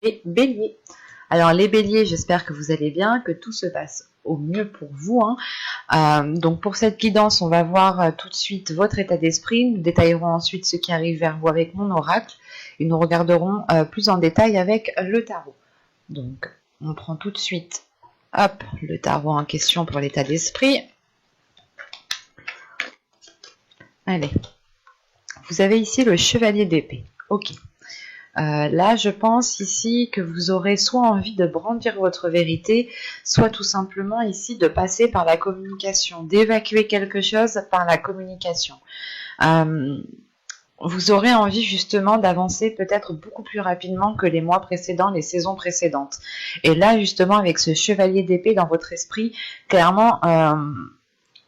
les béliers. Alors les béliers, j'espère que vous allez bien, que tout se passe au mieux pour vous. Donc pour cette guidance, on va voir tout de suite votre état d'esprit. Nous détaillerons ensuite ce qui arrive vers vous avec mon oracle. Et nous regarderons plus en détail avec le tarot. Donc on prend tout de suite le tarot en question pour l'état d'esprit. Allez, vous avez ici le chevalier d'épée. Ok. Là, je pense ici que vous aurez soit envie de brandir votre vérité, soit tout simplement ici de passer par la communication, d'évacuer quelque chose par la communication. Vous aurez envie justement d'avancer peut-être beaucoup plus rapidement que les mois précédents, les saisons précédentes. Et là, justement, avec ce chevalier d'épée dans votre esprit, clairement...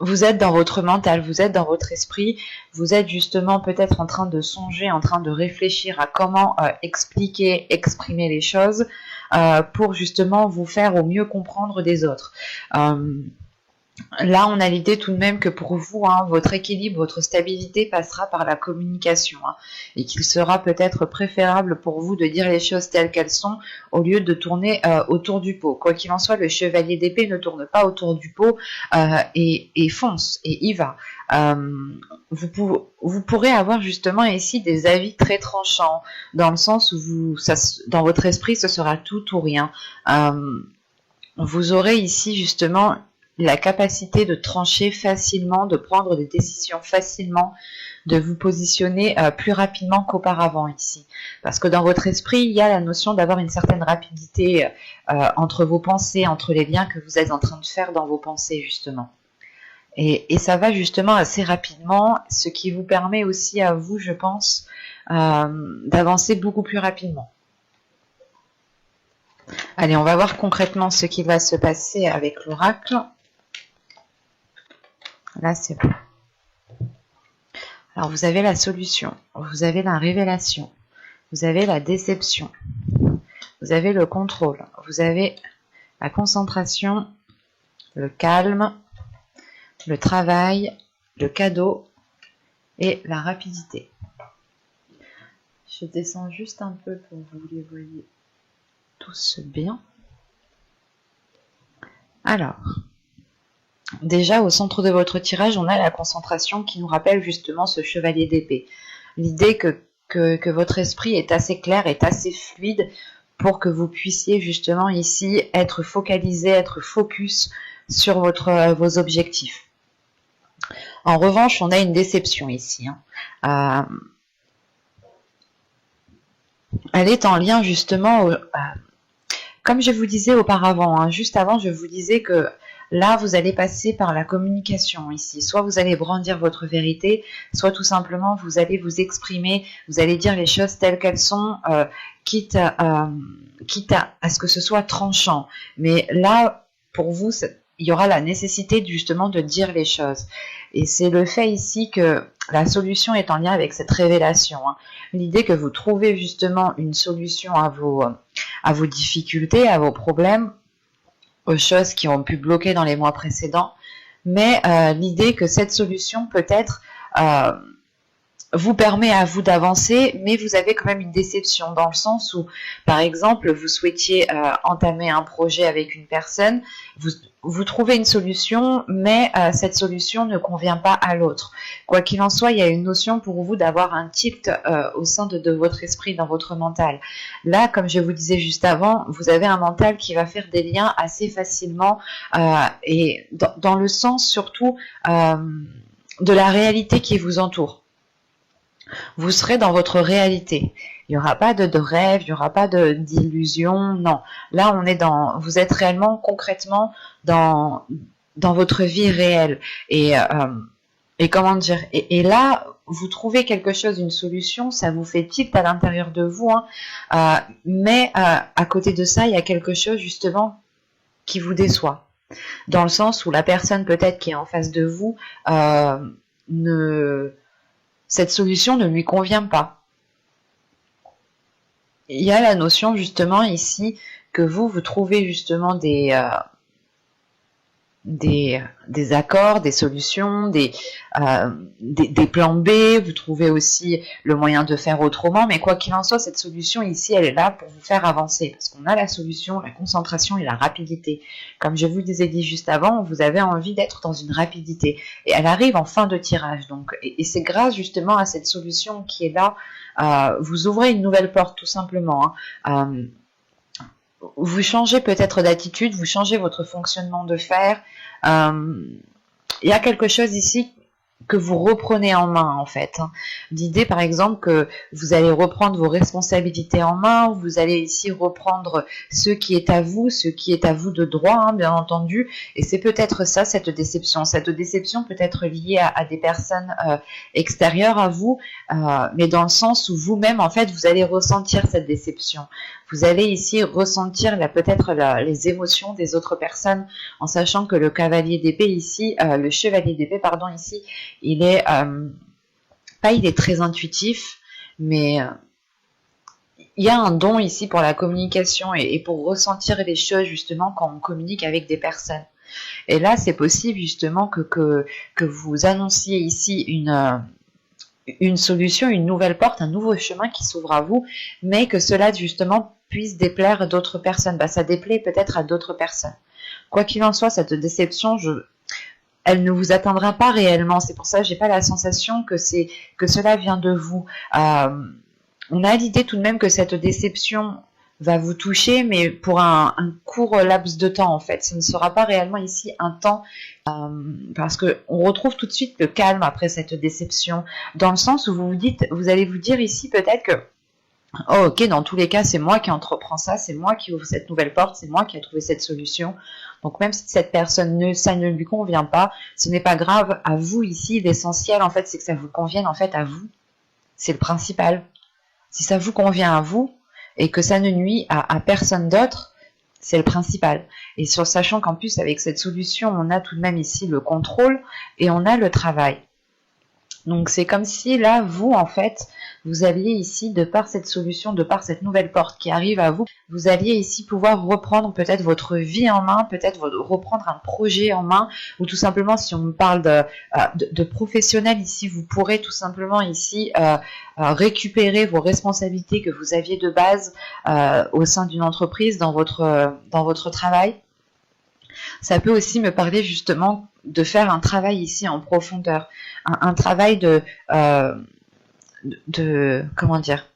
vous êtes dans votre mental, vous êtes dans votre esprit, vous êtes justement peut-être en train de songer, en train de réfléchir à comment expliquer, exprimer les choses pour justement vous faire au mieux comprendre des autres. Là, on a l'idée tout de même que pour vous, votre équilibre, votre stabilité passera par la communication et qu'il sera peut-être préférable pour vous de dire les choses telles qu'elles sont au lieu de tourner autour du pot. Quoi qu'il en soit, le chevalier d'épée ne tourne pas autour du pot et fonce et y va. Vous pourrez avoir justement ici des avis très tranchants dans le sens où dans votre esprit, ce sera tout ou rien. Vous aurez ici justement la capacité de trancher facilement, de prendre des décisions facilement, de vous positionner plus rapidement qu'auparavant ici. Parce que dans votre esprit, il y a la notion d'avoir une certaine rapidité entre vos pensées, entre les liens que vous êtes en train de faire dans vos pensées justement. Et ça va justement assez rapidement, ce qui vous permet aussi à vous, je pense, d'avancer beaucoup plus rapidement. Allez, on va voir concrètement ce qui va se passer avec l'oracle. Là, c'est bon. Alors, vous avez la solution, vous avez la révélation, vous avez la déception, vous avez le contrôle, vous avez la concentration, le calme, le travail, le cadeau et la rapidité. Je descends juste un peu pour que vous les voyez tous bien. Alors... déjà, au centre de votre tirage, on a la concentration qui nous rappelle justement ce chevalier d'épée. L'idée que votre esprit est assez clair, est assez fluide pour que vous puissiez justement ici être focalisé, être focus sur vos objectifs. En revanche, on a une déception ici. Elle est en lien justement, comme je vous disais auparavant, juste avant, je vous disais que là, vous allez passer par la communication ici. Soit vous allez brandir votre vérité, soit tout simplement vous allez vous exprimer, vous allez dire les choses telles qu'elles sont, quitte à ce que ce soit tranchant. Mais là, pour vous, il y aura la nécessité justement de dire les choses. Et c'est le fait ici que la solution est en lien avec cette révélation. L'idée que vous trouvez justement une solution à vos difficultés, à vos problèmes, aux choses qui ont pu bloquer dans les mois précédents, mais l'idée que cette solution peut-être vous permet à vous d'avancer, mais vous avez quand même une déception dans le sens où, par exemple, vous souhaitiez entamer un projet avec une personne, vous trouvez une solution, mais cette solution ne convient pas à l'autre. Quoi qu'il en soit, il y a une notion pour vous d'avoir un tilt au sein de votre esprit, dans votre mental. Là, comme je vous disais juste avant, vous avez un mental qui va faire des liens assez facilement et dans le sens surtout de la réalité qui vous entoure. Vous serez dans votre réalité. Il n'y aura pas de rêve, il n'y aura pas d'illusion, non. Là, vous êtes réellement, concrètement, dans votre vie réelle. Et comment dire, et là, vous trouvez quelque chose, une solution, ça vous fait tilt à l'intérieur de vous, mais à côté de ça, il y a quelque chose, justement, qui vous déçoit. Dans le sens où la personne, peut-être, qui est en face de vous, cette solution ne lui convient pas. Il y a la notion justement ici que vous trouvez justement des accords, des solutions, des plans B, vous trouvez aussi le moyen de faire autrement, mais quoi qu'il en soit, cette solution ici, elle est là pour vous faire avancer, parce qu'on a la solution, la concentration et la rapidité. Comme je vous disais dit juste avant, vous avez envie d'être dans une rapidité, et elle arrive en fin de tirage, donc, et c'est grâce justement à cette solution qui est là, vous ouvrez une nouvelle porte tout simplement, hein. Vous changez peut-être d'attitude, vous changez votre fonctionnement de faire. Il y a quelque chose ici que vous reprenez en main en fait. L'idée par exemple que vous allez reprendre vos responsabilités en main, vous allez ici reprendre ce qui est à vous de droit, hein, bien entendu, et c'est peut-être ça cette déception. Cette déception peut être liée à des personnes extérieures à vous, mais dans le sens où vous-même en fait vous allez ressentir cette déception. Vous allez ici ressentir peut-être les émotions des autres personnes, en sachant que le cavalier d'épée ici, le chevalier d'épée pardon ici, il est il est très intuitif, mais il y a un don ici pour la communication et pour ressentir les choses justement quand on communique avec des personnes. Et là, c'est possible justement que vous annonciez ici une solution, une nouvelle porte, un nouveau chemin qui s'ouvre à vous, mais que cela justement puisse déplaire à d'autres personnes. Ça déplaît peut-être à d'autres personnes. Quoi qu'il en soit, cette déception, elle ne vous atteindra pas réellement. C'est pour ça que j'ai pas la sensation que cela vient de vous. On a l'idée tout de même que cette déception va vous toucher, mais pour un court laps de temps en fait. Ce ne sera pas réellement ici un temps, parce que on retrouve tout de suite le calme après cette déception, dans le sens où vous allez vous dire ici peut-être que oh, ok, dans tous les cas, c'est moi qui entreprends ça, c'est moi qui ouvre cette nouvelle porte, c'est moi qui ai trouvé cette solution. Donc même si cette personne ça ne lui convient pas, ce n'est pas grave. À vous ici, l'essentiel en fait, c'est que ça vous convienne en fait à vous. C'est le principal. Si ça vous convient à vous et que ça ne nuit à personne d'autre, c'est le principal. Et sachant qu'en plus avec cette solution, on a tout de même ici le contrôle et on a le travail. Donc c'est comme si là, vous en fait, vous alliez ici, de par cette solution, de par cette nouvelle porte qui arrive à vous, vous alliez ici pouvoir reprendre peut-être votre vie en main, peut-être reprendre un projet en main, ou tout simplement si on parle de professionnel ici, vous pourrez tout simplement ici récupérer vos responsabilités que vous aviez de base au sein d'une entreprise, dans votre travail. Ça peut aussi me parler justement de faire un travail ici en profondeur, un travail comment dire,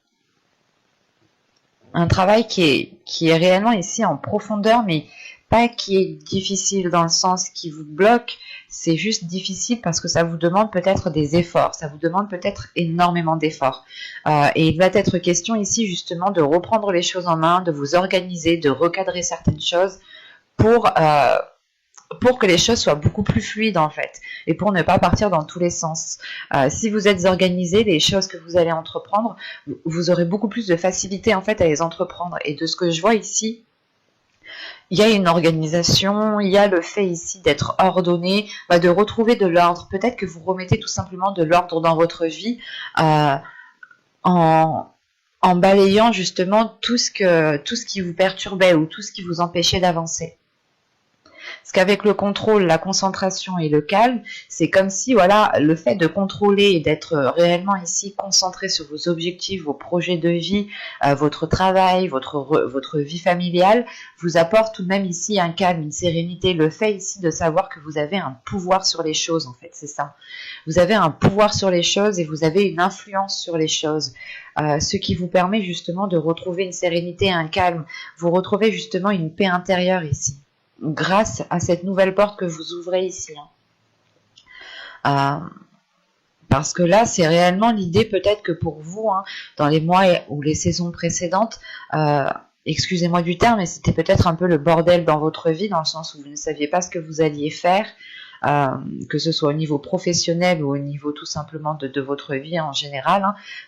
un travail qui est réellement ici en profondeur, mais pas qui est difficile dans le sens qui vous bloque, c'est juste difficile parce que ça vous demande peut-être des efforts, ça vous demande peut-être énormément d'efforts. Et il va être question ici justement de reprendre les choses en main, de vous organiser, de recadrer certaines choses pour que les choses soient beaucoup plus fluides en fait, et pour ne pas partir dans tous les sens. Si vous êtes organisé, les choses que vous allez entreprendre, vous aurez beaucoup plus de facilité en fait à les entreprendre. Et de ce que je vois ici, il y a une organisation, il y a le fait ici d'être ordonné, de retrouver de l'ordre. Peut-être que vous remettez tout simplement de l'ordre dans votre vie en balayant justement tout ce qui vous perturbait ou tout ce qui vous empêchait d'avancer. Parce qu'avec le contrôle, la concentration et le calme, c'est comme si voilà, le fait de contrôler et d'être réellement ici concentré sur vos objectifs, vos projets de vie, votre travail, votre vie familiale, vous apporte tout de même ici un calme, une sérénité. Le fait ici de savoir que vous avez un pouvoir sur les choses, en fait, c'est ça. Vous avez un pouvoir sur les choses et vous avez une influence sur les choses. Ce qui vous permet justement de retrouver une sérénité, un calme. Vous retrouvez justement une paix intérieure ici, grâce à cette nouvelle porte que vous ouvrez ici. Parce que là, c'est réellement l'idée peut-être que pour vous, dans les mois ou les saisons précédentes, excusez-moi du terme, mais c'était peut-être un peu le bordel dans votre vie, dans le sens où vous ne saviez pas ce que vous alliez faire, que ce soit au niveau professionnel ou au niveau tout simplement de votre vie en général.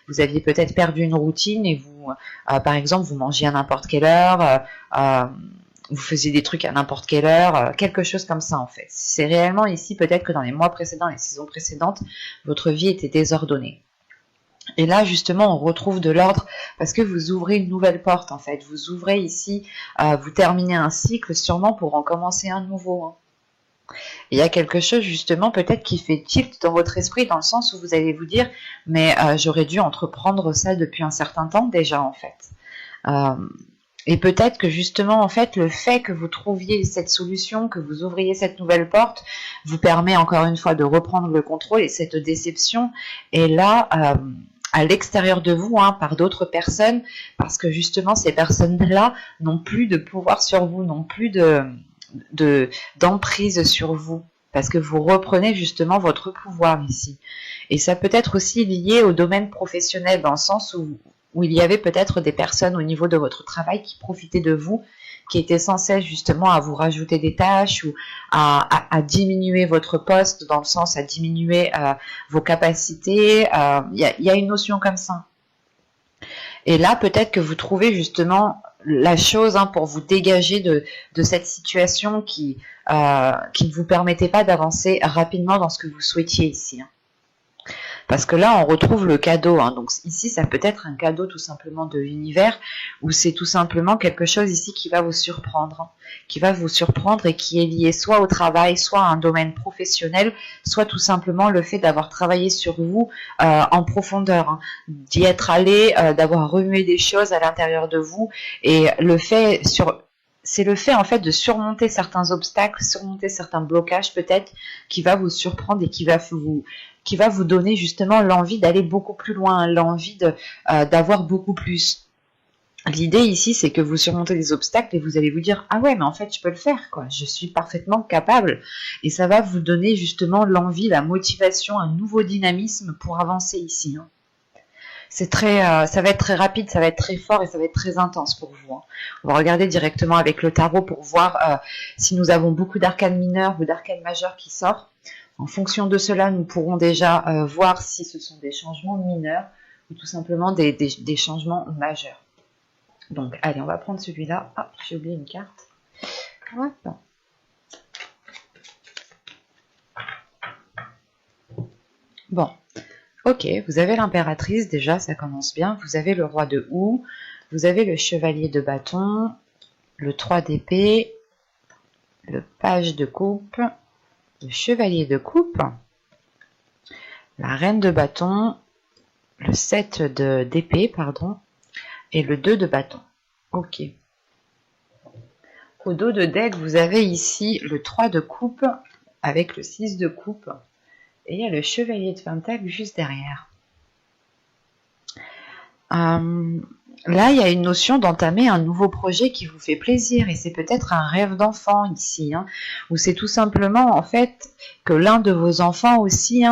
Vous aviez peut-être perdu une routine et vous, par exemple, vous mangiez à n'importe quelle heure, vous faisiez des trucs à n'importe quelle heure, quelque chose comme ça en fait. C'est réellement ici peut-être que dans les mois précédents, les saisons précédentes, votre vie était désordonnée. Et là justement on retrouve de l'ordre parce que vous ouvrez une nouvelle porte en fait. Vous ouvrez ici, vous terminez un cycle sûrement pour en commencer un nouveau. Il y a quelque chose justement peut-être qui fait tilt dans votre esprit dans le sens où vous allez vous dire mais j'aurais dû entreprendre ça depuis un certain temps déjà en fait. Euh, et peut-être que justement en fait le fait que vous trouviez cette solution, que vous ouvriez cette nouvelle porte, vous permet encore une fois de reprendre le contrôle et cette déception est là à l'extérieur de vous, hein, par d'autres personnes, parce que justement ces personnes-là n'ont plus de pouvoir sur vous, n'ont plus d'emprise sur vous, parce que vous reprenez justement votre pouvoir ici. Et ça peut être aussi lié au domaine professionnel, dans le sens où il y avait peut-être des personnes au niveau de votre travail qui profitaient de vous, qui étaient censées justement à vous rajouter des tâches ou à diminuer votre poste, dans le sens à diminuer vos capacités. Il y a une notion comme ça. Et là, peut-être que vous trouvez justement la chose pour vous dégager de cette situation qui ne vous permettait pas d'avancer rapidement dans ce que vous souhaitiez ici. Parce que là, on retrouve le cadeau. Donc ici, ça peut être un cadeau tout simplement de l'univers, ou c'est tout simplement quelque chose ici qui va vous surprendre. Qui va vous surprendre et qui est lié soit au travail, soit à un domaine professionnel, soit tout simplement le fait d'avoir travaillé sur vous en profondeur, d'y être allé, d'avoir remué des choses à l'intérieur de vous, et c'est le fait en fait de surmonter certains obstacles, surmonter certains blocages peut-être, qui va vous surprendre et qui va vous donner justement l'envie d'aller beaucoup plus loin, l'envie d'avoir beaucoup plus. L'idée ici, c'est que vous surmontez des obstacles et vous allez vous dire « Ah ouais, mais en fait, je peux le faire, quoi. Je suis parfaitement capable. » Et ça va vous donner justement l'envie, la motivation, un nouveau dynamisme pour avancer ici. Ça va être très rapide, ça va être très fort et ça va être très intense pour vous. On va regarder directement avec le tarot pour voir si nous avons beaucoup d'arcanes mineurs ou d'arcanes majeurs qui sortent. En fonction de cela, nous pourrons déjà voir si ce sont des changements mineurs ou tout simplement des changements majeurs. Donc, allez, on va prendre celui-là. Ah, j'ai oublié une carte. Hop. Bon, ok, vous avez l'impératrice, déjà, ça commence bien. Vous avez le roi de houx, vous avez le chevalier de bâton, le 3 d'épée, le page de coupe, le chevalier de coupe, la reine de bâton, le 7 d'épée, pardon, et le 2 de bâton. Ok. Au dos de deck, vous avez ici le 3 de coupe avec le 6 de coupe. Et il y a le chevalier de pentacle juste derrière. Là, il y a une notion d'entamer un nouveau projet qui vous fait plaisir. Et c'est peut-être un rêve d'enfant ici. Ou c'est tout simplement, en fait, que l'un de vos enfants aussi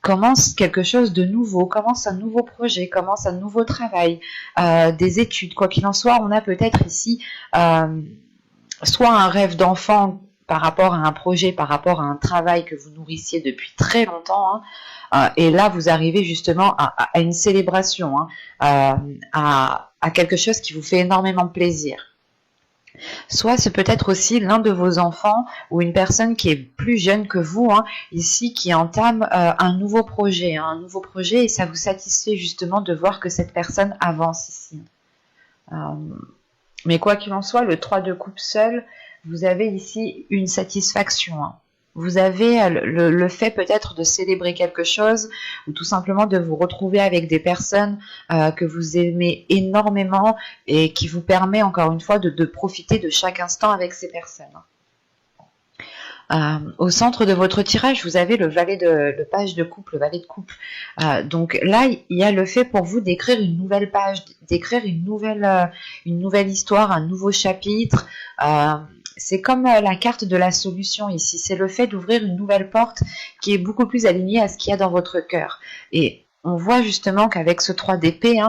commence quelque chose de nouveau, commence un nouveau projet, commence un nouveau travail, des études. Quoi qu'il en soit, on a peut-être ici soit un rêve d'enfant par rapport à un projet, par rapport à un travail que vous nourrissiez depuis très longtemps, et là vous arrivez justement à une célébration, à quelque chose qui vous fait énormément plaisir. Soit c'est peut-être aussi l'un de vos enfants ou une personne qui est plus jeune que vous, ici, qui entame un nouveau projet, et ça vous satisfait justement de voir que cette personne avance ici. Mais quoi qu'il en soit, le 3 de coupe seul, vous avez ici une satisfaction. Vous avez le fait peut-être de célébrer quelque chose ou tout simplement de vous retrouver avec des personnes que vous aimez énormément et qui vous permet encore une fois de profiter de chaque instant avec ces personnes. Au centre de votre tirage, vous avez le page de coupe, le valet de coupe. Donc là, il y a le fait pour vous d'écrire une nouvelle page, d'écrire une nouvelle histoire, un nouveau chapitre. C'est comme la carte de la solution ici. C'est le fait d'ouvrir une nouvelle porte qui est beaucoup plus alignée à ce qu'il y a dans votre cœur. Et on voit justement qu'avec ce 3 d'épée,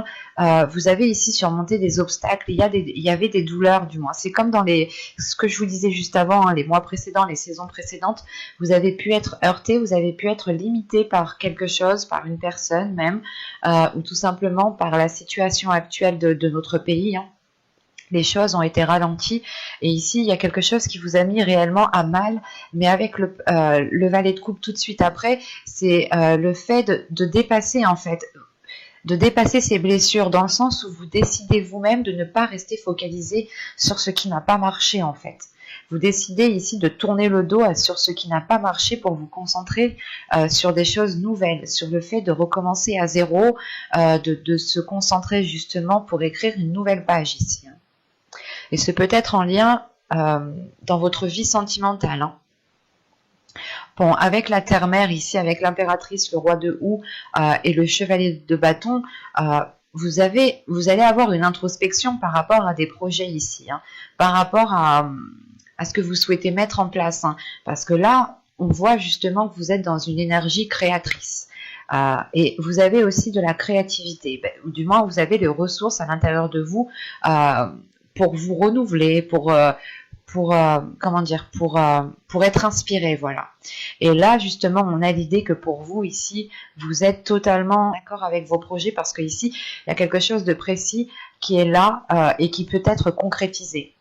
vous avez ici surmonté des obstacles. Il y avait des douleurs, du moins. C'est comme dans ce que je vous disais juste avant, les mois précédents, les saisons précédentes. Vous avez pu être heurté, vous avez pu être limité par quelque chose, par une personne même, ou tout simplement par la situation actuelle de notre pays. Les choses ont été ralenties et ici il y a quelque chose qui vous a mis réellement à mal, mais avec le valet de coupe tout de suite après, c'est le fait de dépasser en fait, de dépasser ces blessures dans le sens où vous décidez vous-même de ne pas rester focalisé sur ce qui n'a pas marché en fait. Vous décidez ici de tourner le dos sur ce qui n'a pas marché pour vous concentrer sur des choses nouvelles, sur le fait de recommencer à zéro, de se concentrer justement pour écrire une nouvelle page ici. Et c'est peut-être en lien dans votre vie sentimentale. Bon, avec la terre-mère ici, avec l'impératrice, le roi de houx et le chevalier de bâton, vous allez avoir une introspection par rapport à des projets ici, par rapport à ce que vous souhaitez mettre en place. Parce que là, on voit justement que vous êtes dans une énergie créatrice. Et vous avez aussi de la créativité, ou du moins vous avez les ressources à l'intérieur de vous pour vous renouveler, pour être inspiré, voilà. Et là, justement, on a l'idée que pour vous, ici, vous êtes totalement d'accord avec vos projets parce que ici, il y a quelque chose de précis qui est là et qui peut être concrétisé.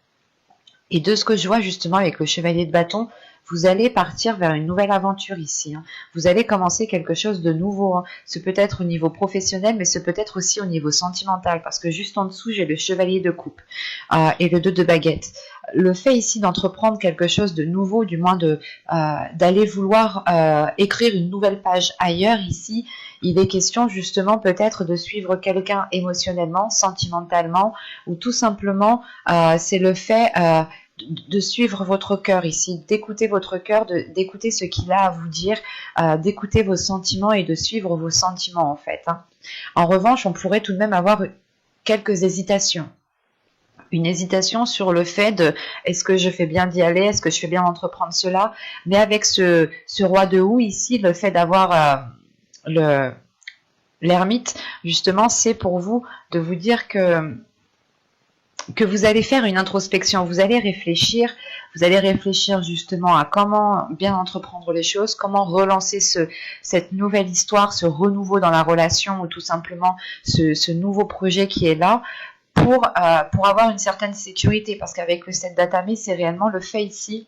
Et de ce que je vois, justement, avec le chevalier de bâton, vous allez partir vers une nouvelle aventure ici. Vous allez commencer quelque chose de nouveau. Ce peut être au niveau professionnel, mais ce peut être aussi au niveau sentimental, parce que juste en dessous, j'ai le chevalier de coupe et le 2 de baguette. Le fait ici d'entreprendre quelque chose de nouveau, du moins d'aller vouloir écrire une nouvelle page ailleurs ici, il est question justement peut-être de suivre quelqu'un émotionnellement, sentimentalement, ou tout simplement c'est le fait de suivre votre cœur ici, d'écouter votre cœur, d'écouter ce qu'il a à vous dire, d'écouter vos sentiments et de suivre vos sentiments en fait. En revanche, on pourrait tout de même avoir quelques hésitations. Une hésitation sur le fait de est-ce que je fais bien d'y aller, est-ce que je fais bien d'entreprendre cela, mais avec ce roi de houx ici, le fait d'avoir l'ermite, justement, c'est pour vous de vous dire que vous allez faire une introspection, vous allez réfléchir justement à comment bien entreprendre les choses, comment relancer cette nouvelle histoire, ce renouveau dans la relation ou tout simplement ce nouveau projet qui est là pour avoir une certaine sécurité, parce qu'avec le 7 d'Atamé, c'est réellement le fait ici,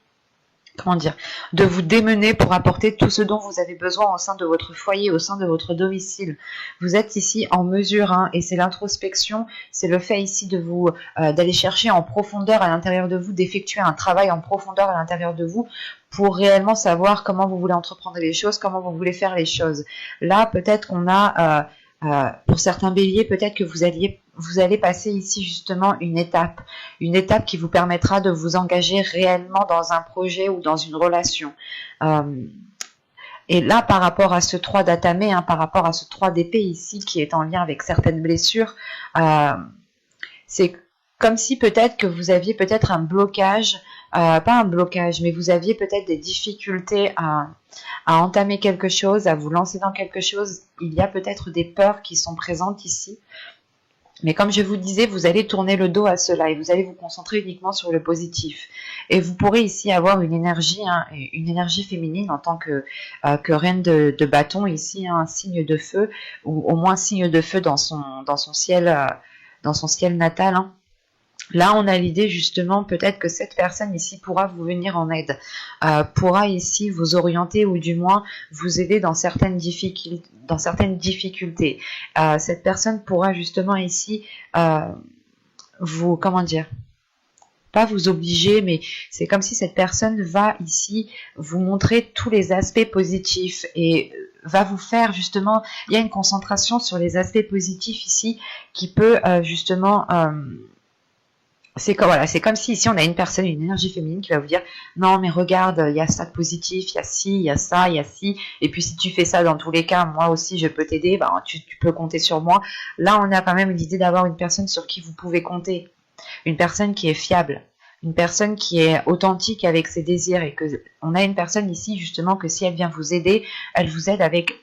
de vous démener pour apporter tout ce dont vous avez besoin au sein de votre foyer, au sein de votre domicile. Vous êtes ici en mesure, et c'est l'introspection, c'est le fait ici de vous d'aller chercher en profondeur à l'intérieur de vous, d'effectuer un travail en profondeur à l'intérieur de vous pour réellement savoir comment vous voulez entreprendre les choses, comment vous voulez faire les choses. Là, peut-être qu'on a pour certains béliers, peut-être que vous allez passer ici justement une étape qui vous permettra de vous engager réellement dans un projet ou dans une relation. Et là, par rapport à ce 3 d'Atamé, par rapport à ce 3 d'épée ici, qui est en lien avec certaines blessures, c'est comme si peut-être que vous aviez peut-être un blocage, pas un blocage, mais vous aviez peut-être des difficultés à entamer quelque chose, à vous lancer dans quelque chose. Il y a peut-être des peurs qui sont présentes ici. Mais comme je vous disais, vous allez tourner le dos à cela et vous allez vous concentrer uniquement sur le positif. Et vous pourrez ici avoir une énergie féminine en tant que reine de bâton ici, un signe de feu, ou au moins signe de feu dans son ciel natal. Là, on a l'idée justement peut-être que cette personne ici pourra vous venir en aide, pourra ici vous orienter ou du moins vous aider dans certaines difficultés. Cette personne pourra justement ici vous, pas vous obliger, mais c'est comme si cette personne va ici vous montrer tous les aspects positifs et va vous faire justement, il y a une concentration sur les aspects positifs ici qui peut justement... c'est comme si ici on a une personne, une énergie féminine qui va vous dire non mais regarde, il y a ça de positif, il y a ci, il y a ça, il y a ci, et puis si tu fais ça dans tous les cas, moi aussi je peux t'aider, tu peux compter sur moi. Là on a quand même l'idée d'avoir une personne sur qui vous pouvez compter, une personne qui est fiable, une personne qui est authentique avec ses désirs, et que on a une personne ici justement que si elle vient vous aider, elle vous aide avec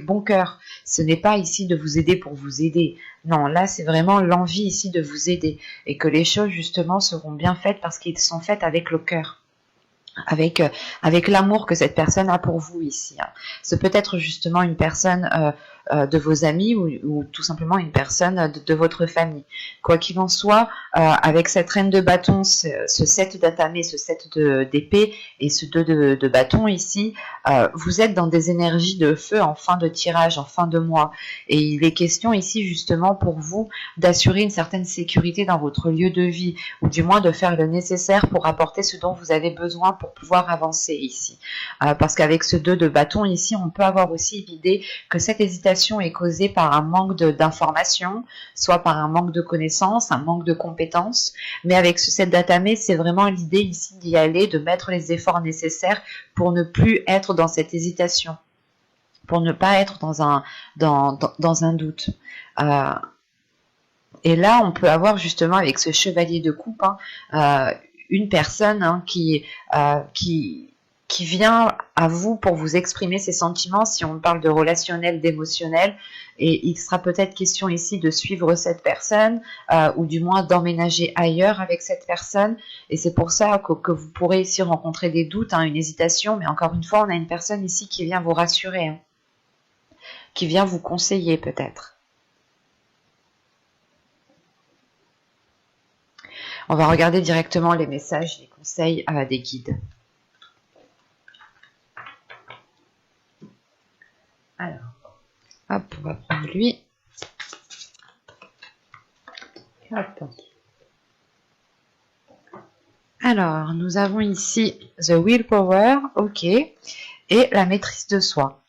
bon cœur. Ce n'est pas ici de vous aider pour vous aider. Non, là c'est vraiment l'envie ici de vous aider et que les choses justement seront bien faites parce qu'elles sont faites avec le cœur. avec l'amour que cette personne a pour vous ici. Hein. Ce peut être justement une personne de vos amis ou tout simplement une personne de votre famille. Quoi qu'il en soit, avec cette reine de bâton, ce 7 d'atamé, ce 7 d'épée et ce 2 de bâton ici, vous êtes dans des énergies de feu en fin de tirage, en fin de mois. Et il est question ici justement pour vous d'assurer une certaine sécurité dans votre lieu de vie, ou du moins de faire le nécessaire pour apporter ce dont vous avez besoin pour pouvoir avancer ici. Parce qu'avec ce 2 de bâton ici, on peut avoir aussi l'idée que cette hésitation est causée par un manque d'informations, soit par un manque de connaissances, un manque de compétences. Mais avec ce 7 d'atamé, c'est vraiment l'idée ici d'y aller, de mettre les efforts nécessaires pour ne plus être dans cette hésitation, pour ne pas être dans un doute. Et là, on peut avoir justement avec ce chevalier de coupe une personne qui vient à vous pour vous exprimer ses sentiments, si on parle de relationnel, d'émotionnel, et il sera peut-être question ici de suivre cette personne, ou du moins d'emménager ailleurs avec cette personne, et c'est pour ça que vous pourrez ici rencontrer des doutes, une hésitation, mais encore une fois, on a une personne ici qui vient vous rassurer, qui vient vous conseiller peut-être. On va regarder directement les messages, les conseils des guides. Alors, hop, on va prendre lui. Hop. Alors, nous avons ici The Willpower, ok, et la maîtrise de soi.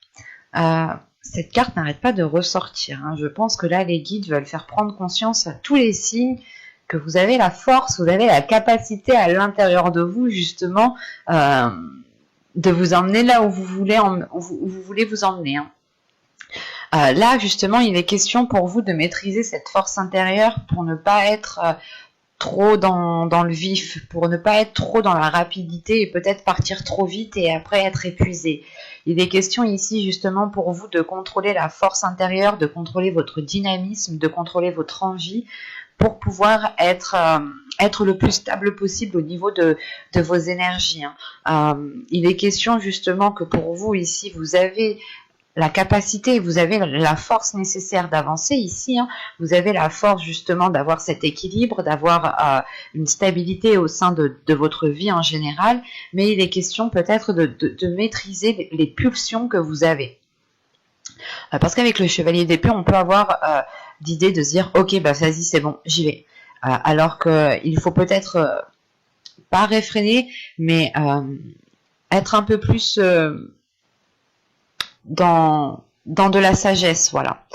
Cette carte n'arrête pas de ressortir. Je pense que là, les guides veulent faire prendre conscience à tous les signes que vous avez la force, vous avez la capacité à l'intérieur de vous, justement, de vous emmener là où vous voulez, vous emmener. Là, justement, il est question pour vous de maîtriser cette force intérieure pour ne pas être trop dans le vif, pour ne pas être trop dans la rapidité et peut-être partir trop vite et après être épuisé. Il est question ici justement pour vous de contrôler la force intérieure, de contrôler votre dynamisme, de contrôler votre envie pour pouvoir être le plus stable possible au niveau de vos énergies. Il est question justement que pour vous ici, vous avez la capacité, vous avez la force nécessaire d'avancer ici, vous avez la force justement d'avoir cet équilibre, d'avoir une stabilité au sein de votre vie en général, mais il est question peut-être de maîtriser les pulsions que vous avez. Parce qu'avec le chevalier d'épée, on peut avoir l'idée de se dire « Ok, vas-y, c'est bon, j'y vais ». Alors qu'il faut peut-être pas réfréner, mais être un peu plus dans de la sagesse, voilà.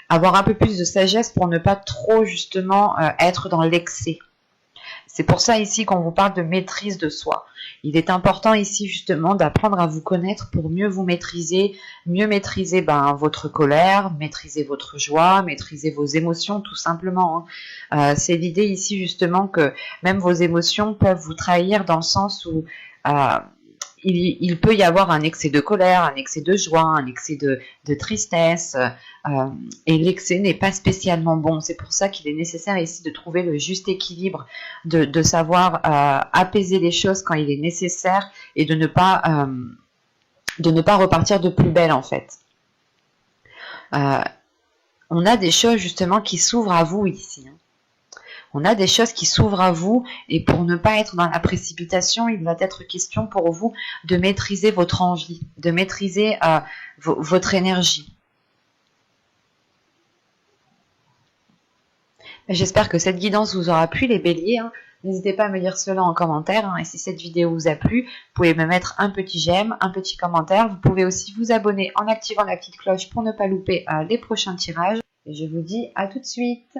Avoir un peu plus de sagesse pour ne pas trop justement être dans l'excès. C'est pour ça ici qu'on vous parle de maîtrise de soi. Il est important ici justement d'apprendre à vous connaître pour mieux vous maîtriser, mieux maîtriser votre colère, maîtriser votre joie, maîtriser vos émotions tout simplement. C'est l'idée ici justement que même vos émotions peuvent vous trahir dans le sens où il peut y avoir un excès de colère, un excès de joie, un excès de tristesse, et l'excès n'est pas spécialement bon. C'est pour ça qu'il est nécessaire ici de trouver le juste équilibre, de savoir apaiser les choses quand il est nécessaire et de ne pas repartir de plus belle en fait. On a des choses justement qui s'ouvrent à vous ici. On a des choses qui s'ouvrent à vous et pour ne pas être dans la précipitation, il va être question pour vous de maîtriser votre envie, de maîtriser votre énergie. J'espère que cette guidance vous aura plu les béliers. N'hésitez pas à me dire cela en commentaire. Et si cette vidéo vous a plu, vous pouvez me mettre un petit j'aime, un petit commentaire. Vous pouvez aussi vous abonner en activant la petite cloche pour ne pas louper les prochains tirages. Et je vous dis à tout de suite.